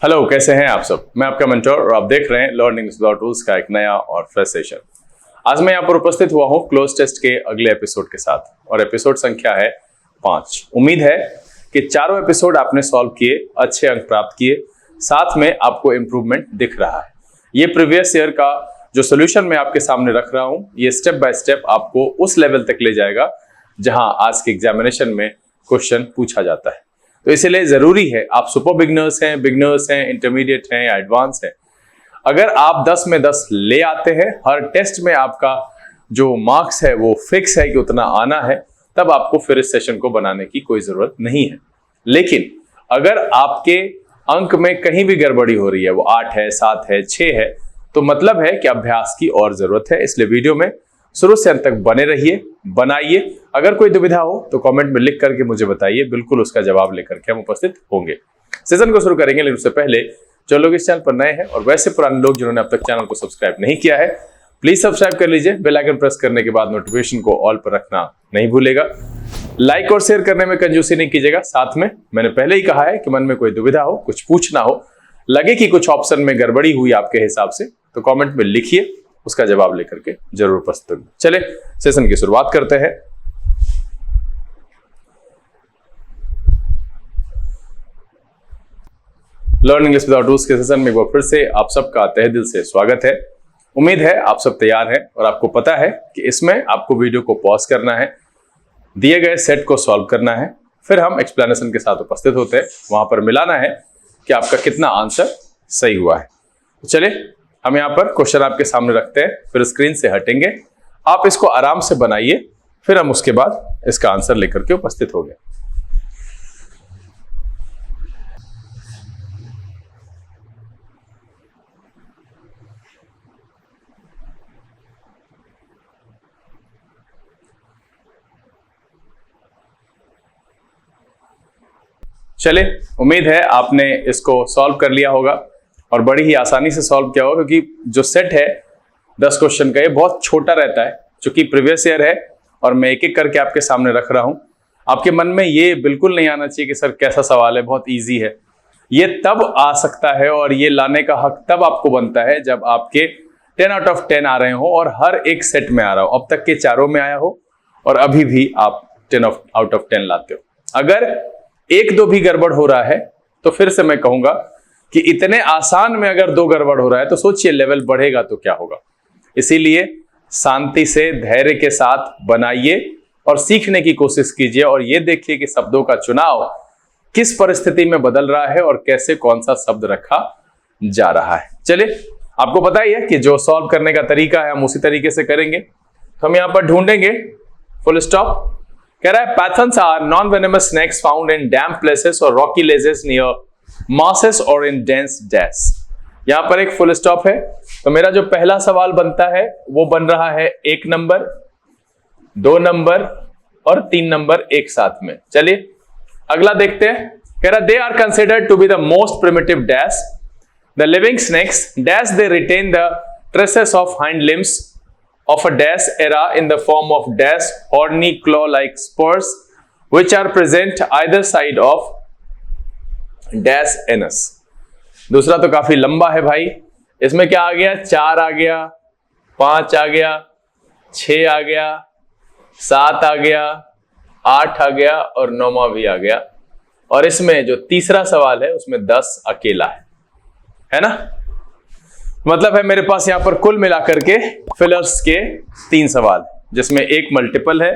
Hello, कैसे हैं आप सब। मैं आपका मेंटर और आप देख रहे हैं लर्निंग विदाउट रूल्स का एक नया और फ्रेश सेशन। आज मैं यहाँ पर उपस्थित हुआ हूँ क्लोज टेस्ट के अगले एपिसोड के साथ और एपिसोड संख्या है 5। उम्मीद है कि चारों एपिसोड आपने सॉल्व किए, अच्छे अंक प्राप्त किए, साथ में आपको इम्प्रूवमेंट दिख रहा है। ये प्रीवियस ईयर का जो सोल्यूशन मैं आपके सामने रख रहा हूँ, ये स्टेप बाय स्टेप आपको उस लेवल तक ले जाएगा जहां आज के एग्जामिनेशन में क्वेश्चन पूछा जाता है। तो इसलिए जरूरी है, आप सुपर बिगनर्स हैं, इंटरमीडिएट हैं या एडवांस हैं, अगर आप 10 में 10 ले आते हैं, हर टेस्ट में आपका जो मार्क्स है वो फिक्स है कि उतना आना है, तब आपको फिर इस सेशन को बनाने की कोई जरूरत नहीं है। लेकिन अगर आपके अंक में कहीं भी गड़बड़ी हो रही है, वो 8 है, 7 है, 6 है, तो मतलब है कि अभ्यास की और जरूरत है। इसलिए वीडियो में शुरू से अंत तक बने रहिए, बनाइए। अगर कोई दुविधा हो तो कमेंट में लिख करके मुझे बताइए, बिल्कुल उसका जवाब लेकर के हम उपस्थित होंगे। सेशन को शुरू करेंगे, लेकिन उससे पहले जो लोग इस चैनल पर नए हैं और वैसे पुराने लोग जिन्होंने अब तक चैनल को सब्सक्राइब नहीं किया है, प्लीज सब्सक्राइब कर लीजिए। बेल आइकन प्रेस करने के बाद नोटिफिकेशन को ऑल पर रखना नहीं भूलेगा। लाइक और शेयर करने में कंजूसी नहीं कीजिएगा। साथ में मैंने पहले ही कहा है कि मन में कोई दुविधा हो, कुछ पूछना हो, लगे कि कुछ ऑप्शन में गड़बड़ी हुई आपके हिसाब से, तो कमेंट में लिखिए, उसका जवाब लेकर के जरूर उपस्थित होंगे। चले सेशन की शुरुआत करते हैं। लर्निंग इंग्लिश विदाउट रूल्स के सेशन में एक बार फिर से आप सबका तहे दिल से स्वागत है। उम्मीद है आप सब तैयार हैं और आपको पता है कि इसमें आपको वीडियो को पॉज करना है, दिए गए सेट को सॉल्व करना है, फिर हम एक्सप्लेनेशन के साथ उपस्थित होते हैं। वहां पर मिलाना है कि आपका कितना आंसर सही हुआ है। तो चलिए हम यहाँ पर क्वेश्चन आपके सामने रखते हैं, फिर स्क्रीन से हटेंगे। आप इसको आराम से बनाइए, फिर हम उसके बाद इसका आंसर लेकर के उपस्थित होंगे। चलिए, उम्मीद है आपने इसको सॉल्व कर लिया होगा और बड़ी ही आसानी से सॉल्व किया होगा, क्योंकि जो सेट है 10 क्वेश्चन का, ये बहुत छोटा रहता है। चूंकि प्रीवियस ईयर है और मैं एक एक करके आपके सामने रख रहा हूं, आपके मन में ये बिल्कुल नहीं आना चाहिए कि सर कैसा सवाल है, बहुत इजी है। ये तब आ सकता है और ये लाने का हक तब आपको बनता है जब आपके 10 आउट ऑफ 10 आ रहे हो और हर एक सेट में आ रहा हो। अब तक के चारों में आया हो और अभी भी आप 10 आउट ऑफ 10 लाते हो। अगर 1-2 भी गड़बड़ हो रहा है तो फिर से मैं कहूंगा कि इतने आसान में अगर 2 गड़बड़ हो रहा है तो सोचिए लेवल बढ़ेगा तो क्या होगा। इसीलिए शांति से, धैर्य के साथ बनाइए और सीखने की कोशिश कीजिए और ये देखिए कि शब्दों का चुनाव किस परिस्थिति में बदल रहा है और कैसे कौन सा शब्द रखा जा रहा है। चलिए, आपको पता ही है कि जो सॉल्व करने का तरीका है हम उसी तरीके से करेंगे। तो हम यहां पर ढूंढेंगे फुल स्टॉप। कह रहा है pythons are non venomous snakes found in damp places और रॉकी लेजेस नियर मॉसेस और इन डेंस डैश। यहां पर एक फुल स्टॉप है। तो मेरा जो पहला सवाल बनता है वो बन रहा है 1 नंबर, 2 नंबर और 3 नंबर एक साथ में। चलिए अगला देखते हैं। कह रहा they are considered to be the most primitive dash the living snakes dash they retain the traces of hind limbs of a dash era in the form of dash horny claw-like spurs which are present either side of dash anus। दूसरा तो काफी लंबा है भाई, इसमें क्या आ गया, 4 आ गया, 5 आ गया, 6 आ गया, 7 आ गया, 8 आ गया और 9वां भी आ गया। और इसमें जो तीसरा सवाल है उसमें 10 अकेला है ना। मतलब है मेरे पास यहां पर कुल मिलाकर के फिलर्स के 3 सवाल, जिसमें एक मल्टीपल है,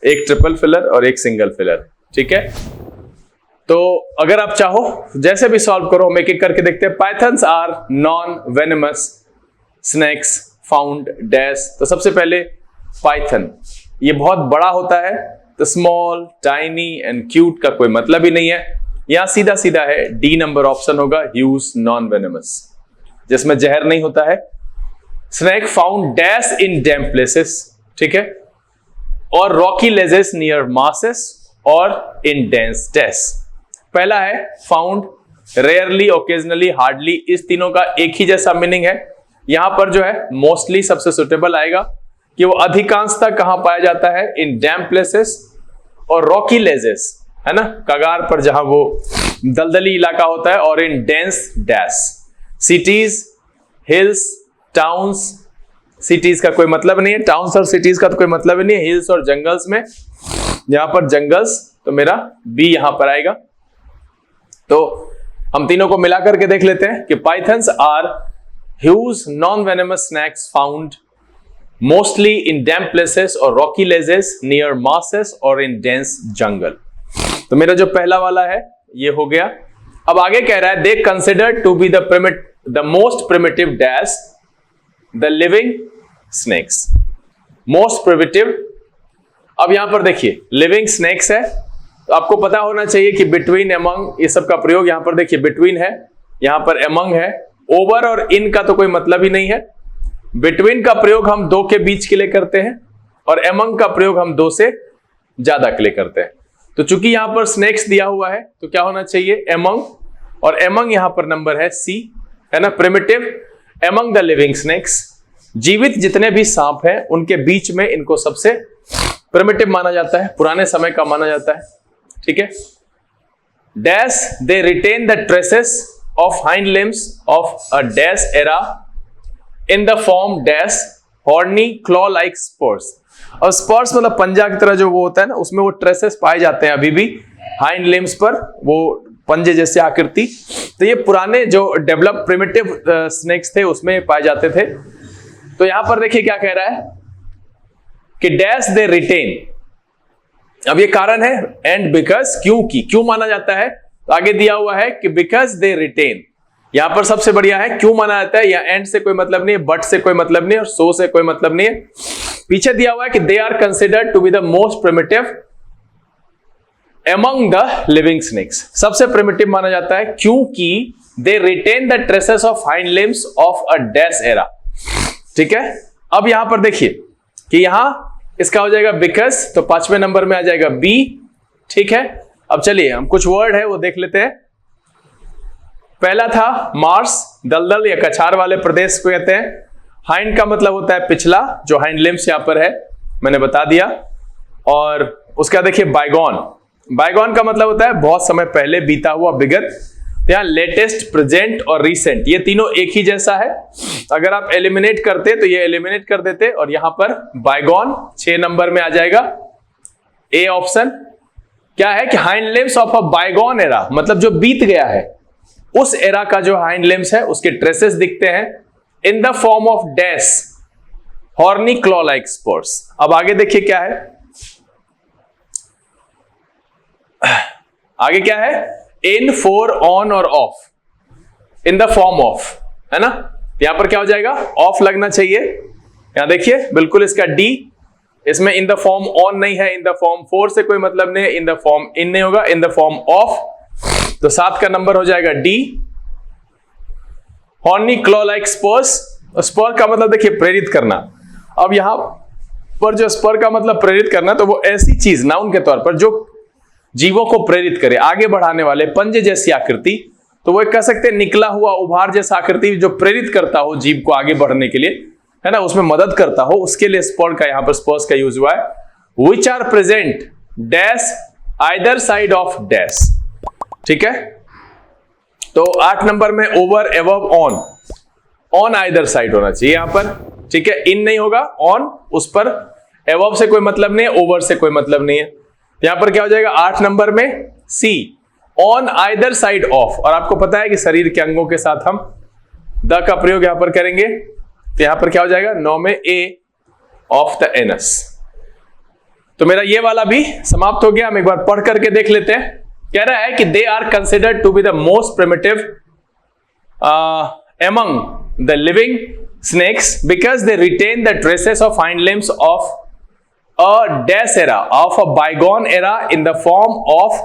एक ट्रिपल फिलर और एक सिंगल फिलर। ठीक है, तो अगर आप चाहो जैसे भी सॉल्व करो, हम एक एक करके देखते हैं। Pythons are non venomous snakes found dash. तो सबसे पहले पाइथन, ये बहुत बड़ा होता है, तो स्मॉल, टाइनी एंड क्यूट का कोई मतलब ही नहीं है। यहां सीधा सीधा है, डी नंबर ऑप्शन होगा, ह्यूज नॉन वेनेमस, जिसमें जहर नहीं होता है। Snake found dash in damp places, ठीक है, और रॉकी लेजेस नियर मासेस और इन डेंस डैश। पहला है फाउंड, रेयरली, ओकेजनली, हार्डली, इस तीनों का एक ही जैसा मीनिंग है। यहां पर जो है मोस्टली सबसे सुटेबल आएगा कि वो अधिकांशतः कहां पाया जाता है, इन डैम्प प्लेसेस और रॉकी लेजेस, है ना, कगार पर जहां वो दलदली इलाका होता है, और in dense dash cities, hills, towns. Cities का कोई मतलब नहीं है, टाउन्स और सिटीज का तो कोई मतलब ही नहीं है। हिल्स और जंगल्स में, यहां पर जंगल्स, तो मेरा बी यहां पर आएगा। तो हम तीनों को मिलाकर के देख लेते हैं कि pythons are huge non venomous snakes found mostly in damp places और रॉकी लेजेस नियर मासेस और इन डेंस जंगल। तो मेरा जो पहला वाला है ये हो गया। अब आगे कह रहा है they consider to be the most primitive dash the living snakes. Most primitive, अब यहां पर देखिए लिविंग स्नेक्स है, तो आपको पता होना चाहिए कि बिटवीन, अमंग, ये सब का प्रयोग यहां पर देखिए बिटवीन है, यहां पर अमंग है। ओवर और इन का तो कोई मतलब ही नहीं है। बिटवीन का प्रयोग हम दो के बीच के लिए करते हैं, और अमंग का प्रयोग हम दो से ज्यादा के लिए करते हैं। तो चूंकि यहां पर स्नेक्स दिया हुआ है तो क्या होना चाहिए, अमंग, और अमंग यहां पर नंबर है सी, है ना। Primitive among the living snakes, जीवित जितने भी सांप हैं उनके बीच में इनको सबसे प्रिमिटिव माना जाता है, पुराने समय का माना जाता है, ठीक है। Dash they retain the traces of hind limbs of a dash era in the form dash horny claw like spurs. और स्पर्स मतलब पंजा की तरह जो वो होता है ना, उसमें वो ट्रेसेस पाए जाते हैं अभी भी हाइंड लिम्स पर, वो पंजे जैसे आकृति। तो ये पुराने जो डेवलप प्रिमिटिव स्नेक्स थे उसमें पाए जाते थे। तो यहां पर देखिए क्या कह रहा है कि डैश दे रिटेन, अब ये कारण है एंड बिकॉज, क्योंकि, क्यों माना जाता है, तो आगे दिया हुआ है कि बिकॉज दे रिटेन। यहां पर सबसे बढ़िया है क्यों माना जाता है, या एंड से कोई मतलब नहीं है, बट से कोई मतलब नहीं है, और सो से कोई मतलब नहीं है। पीछे दिया हुआ है कि they are considered to be the most primitive among the living snakes। सबसे प्रिमिटिव माना जाता है क्योंकि they retain the traces of hind limbs of a dash era। ठीक है, अब यहां पर देखिए कि यहां इसका हो जाएगा because, तो 5वें नंबर में आ जाएगा बी। ठीक है, अब चलिए हम कुछ वर्ड है वो देख लेते हैं। पहला था मार्स, दलदल या कछार वाले प्रदेश को कहते हैं। हाइंड का मतलब होता है पिछला, जो हाइंड लिम्स यहां पर है मैंने बता दिया। और उसका देखिए बायगॉन, बायगॉन का मतलब होता है बहुत समय पहले बीता हुआ, विगत। तो यहां लेटेस्ट, प्रेजेंट और रिसेंट, ये तीनों एक ही जैसा है। अगर आप एलिमिनेट करते तो ये एलिमिनेट कर देते, और यहां पर बायगॉन 6 नंबर में आ जाएगा ए ऑप्शन। क्या है कि hind limbs of a bygone era, मतलब जो बीत गया है उस एरा का जो हाइंड लिम्स है उसके ट्रेसेस दिखते हैं in the form of dash horny claw like spurs. अब आगे देखिए क्या है, आगे क्या है, इन, फोर, ऑन और of, in the form of, है ना। यहां पर क्या हो जाएगा, ऑफ लगना चाहिए। यहां देखिए बिल्कुल इसका डी, इसमें इन द फॉर्म ऑन नहीं है, इन द फॉर्म फोर से कोई मतलब नहीं है, इन द फॉर्म इन नहीं होगा, इन द फॉर्म ऑफ, तो 7 का नंबर हो जाएगा डी। हॉर्नी क्लॉ लाइक स्पर्स, स्पर का मतलब देखिए प्रेरित करना। अब यहां पर जो स्पर का मतलब प्रेरित करना, तो वो ऐसी चीज नाउन के तौर पर जो जीवों को प्रेरित करे, आगे बढ़ाने वाले, पंजे जैसी आकृति, तो वो कह सकते हैं निकला हुआ उभार जैसा आकृति जो प्रेरित करता हो जीव को आगे बढ़ने के लिए, है ना, उसमें मदद करता हो, उसके लिए स्पर का यहां पर स्पर्स का यूज हुआ है। Which are present dash either side of dash. ठीक है, तो 8 नंबर में over, above, on, on either side होना चाहिए यहां पर। ठीक है, इन नहीं होगा, ऑन, उस पर, एबव से कोई मतलब नहीं है, ओवर से कोई मतलब नहीं है। यहां पर क्या हो जाएगा 8 नंबर में सी, ऑन आइदर साइड ऑफ। और आपको पता है कि शरीर के अंगों के साथ हम द का प्रयोग यहां पर करेंगे, तो यहां पर क्या हो जाएगा 9 में ए ऑफ द एनस। तो मेरा ये वाला भी समाप्त हो गया। हम एक बार पढ़ करके देख लेते हैं। कह रहा है कि they are considered to be the most primitive among the living snakes because they retain the traces of hind limbs of a dash era of a bygone era in the form of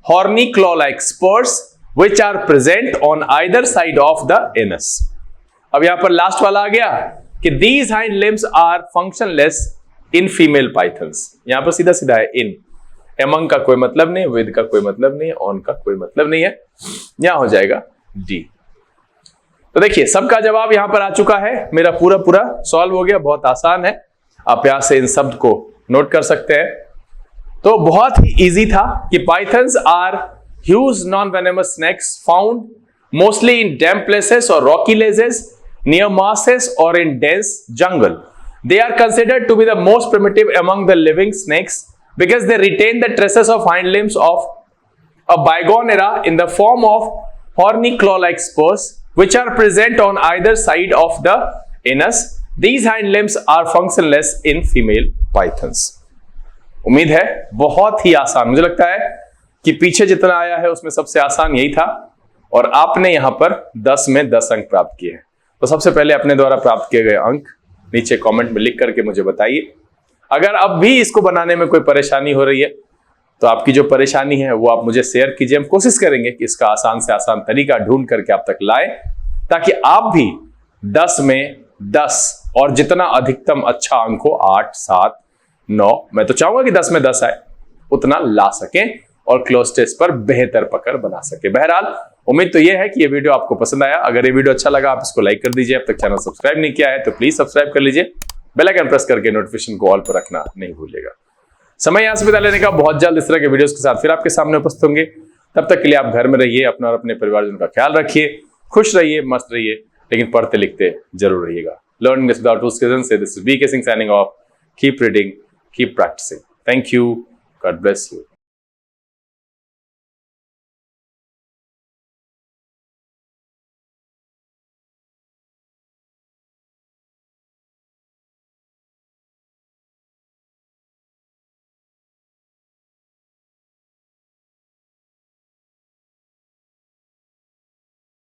horny claw-like spurs which are present on either side of the anus। अब यहां पर last वाला आ गया कि these hind limbs are functionless in female pythons। यहां पर सीधा सीधा है in, among का कोई मतलब नहीं, with का कोई मतलब नहीं, on का कोई मतलब नहीं है, यहां हो जाएगा D। तो देखिए सबका जवाब यहां पर आ चुका है, मेरा पूरा सॉल्व हो गया, बहुत आसान है। आप यहां से इन शब्द को नोट कर सकते हैं। तो बहुत ही इजी था कि pythons are huge non-venomous snakes found mostly in damp places or rocky ledges, near marshes or in dense jungle. They are considered to be the most primitive among the living snakes because they retain the traces of hind limbs of a bygone era in the form of horny claw-like spurs, which are present on either side of the anus. These hind limbs are functionless in female pythons. उम्मीद है बहुत ही आसान, मुझे लगता है कि पीछे जितना आया है उसमें सबसे आसान यही था और आपने यहां पर 10 में 10 अंक प्राप्त किए हैं। तो सबसे पहले अपने द्वारा प्राप्त किए गए अंक नीचे कमेंट में लिख करके मुझे बताइए। अगर अब भी इसको बनाने में कोई परेशानी हो रही है तो आपकी जो परेशानी है वो आप मुझे शेयर कीजिए। हम कोशिश करेंगे कि इसका आसान से आसान तरीका ढूंढ करके आप तक लाए ताकि आप भी 10 में 10 और जितना अधिकतम अच्छा अंक हो 8, 7, 9, मैं तो चाहूंगा कि 10 में 10 आए, उतना ला सकें और क्लोज टेस्ट पर बेहतर पकड़ बना सके। बहरहाल उम्मीद तो यह है कि यह वीडियो आपको पसंद आया। अगर ये वीडियो अच्छा लगा आप इसको लाइक कर दीजिए। अब तक चैनल सब्सक्राइब नहीं किया है तो प्लीज सब्सक्राइब कर लीजिए। बेल आइकन प्रेस करके नोटिफिकेशन को ऑल पर रखना नहीं भूलिएगा। समय यहां से विदा लेने का, बहुत जल्द इस तरह के वीडियोस के साथ फिर आपके सामने उपस्थित होंगे। तब तक के लिए आप घर में रहिए, अपना और अपने परिवारजनों का ख्याल रखिए, खुश रहिए, मस्त रहिए, लेकिन पढ़ते लिखते जरूर रहिएगा। लर्न इंग्लिश विदाउट रूल्स से this is BK Singh signing off. Keep reading, keep practising. Thank you, God bless you.